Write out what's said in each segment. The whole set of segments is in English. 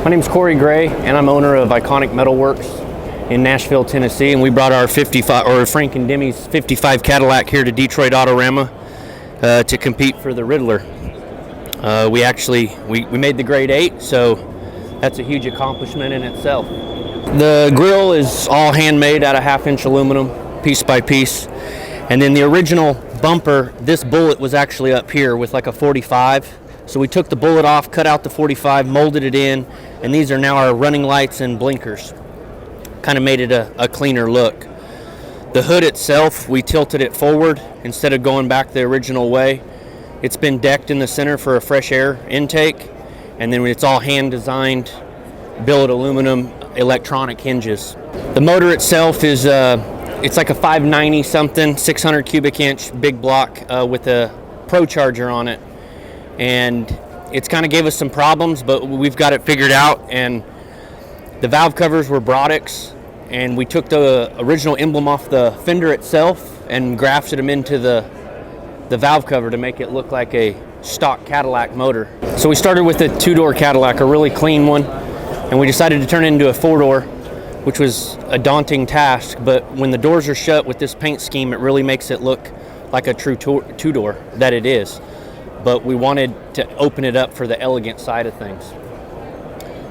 My name is Corey Gray, and I'm owner of Iconic Metalworks in Nashville, Tennessee. And we brought our Frank and Demi's 55 Cadillac here to Detroit Autorama to compete for the Ridler. We made the grade 8, so that's a huge accomplishment in itself. The grill is all handmade out of half-inch aluminum, piece by piece. And then the original bumper, this bullet was actually up here with like a 45. So we took the bullet off, cut out the 45, molded it in, and these are now our running lights and blinkers. Kind of made it a cleaner look. The hood itself, we tilted it forward instead of going back the original way. It's been decked in the center for a fresh air intake, and then it's all hand designed billet aluminum electronic hinges. The motor itself is it's like a 590 something, 600 cubic inch big block with a Pro Charger on it. And it's kind of gave us some problems, but we've got it figured out. And the valve covers were Brodix, and we took the original emblem off the fender itself and grafted them into the valve cover to make it look like a stock Cadillac motor. So we started with a two-door Cadillac, a really clean one, and we decided to turn it into a four-door, which was a daunting task. But when the doors are shut with this paint scheme, it really makes it look like a true two-door that it is. But we wanted to open it up for the elegant side of things.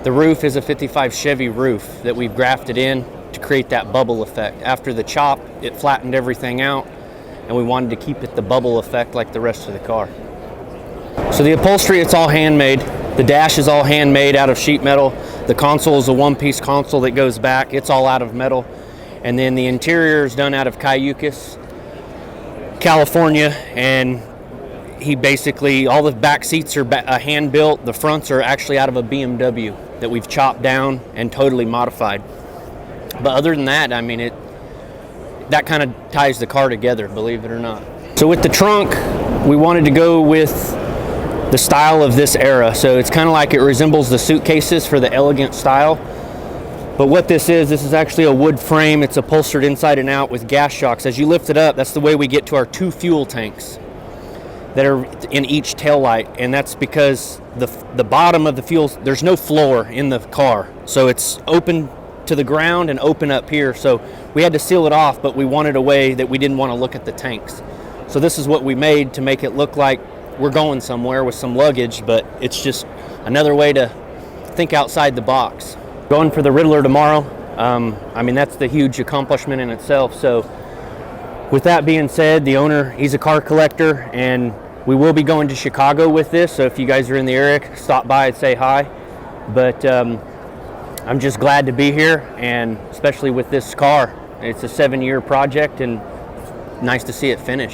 The roof is a 55 Chevy roof that we've grafted in to create that bubble effect. After the chop, it flattened everything out, and we wanted to keep it the bubble effect like the rest of the car. So the upholstery, it's all handmade. The dash is all handmade out of sheet metal. The console is a one-piece console that goes back. It's all out of metal. And then the interior is done out of Cayucas, California, and all the back seats are hand built. The fronts are actually out of a BMW that we've chopped down and totally modified. But other than that, I mean, that kind of ties the car together, believe it or not. So with the trunk, we wanted to go with the style of this era. So it's kind of like it resembles the suitcases for the elegant style. But what this is actually a wood frame. It's upholstered inside and out with gas shocks. As you lift it up, that's the way we get to our 2 fuel tanks that are in each taillight, and that's because the bottom of the fuel, there's no floor in the car, so it's open to the ground and open up here. So we had to seal it off, but we wanted a way that we didn't want to look at the tanks. So this is what we made to make it look like we're going somewhere with some luggage, but it's just another way to think outside the box. Going for the Ridler tomorrow. I mean, that's the huge accomplishment in itself. So with that being said, the owner, he's a car collector, and we will be going to Chicago with this. So if you guys are in the area, stop by and say hi. But I'm just glad to be here, and especially with this car. It's a 7-year project, and nice to see it finished.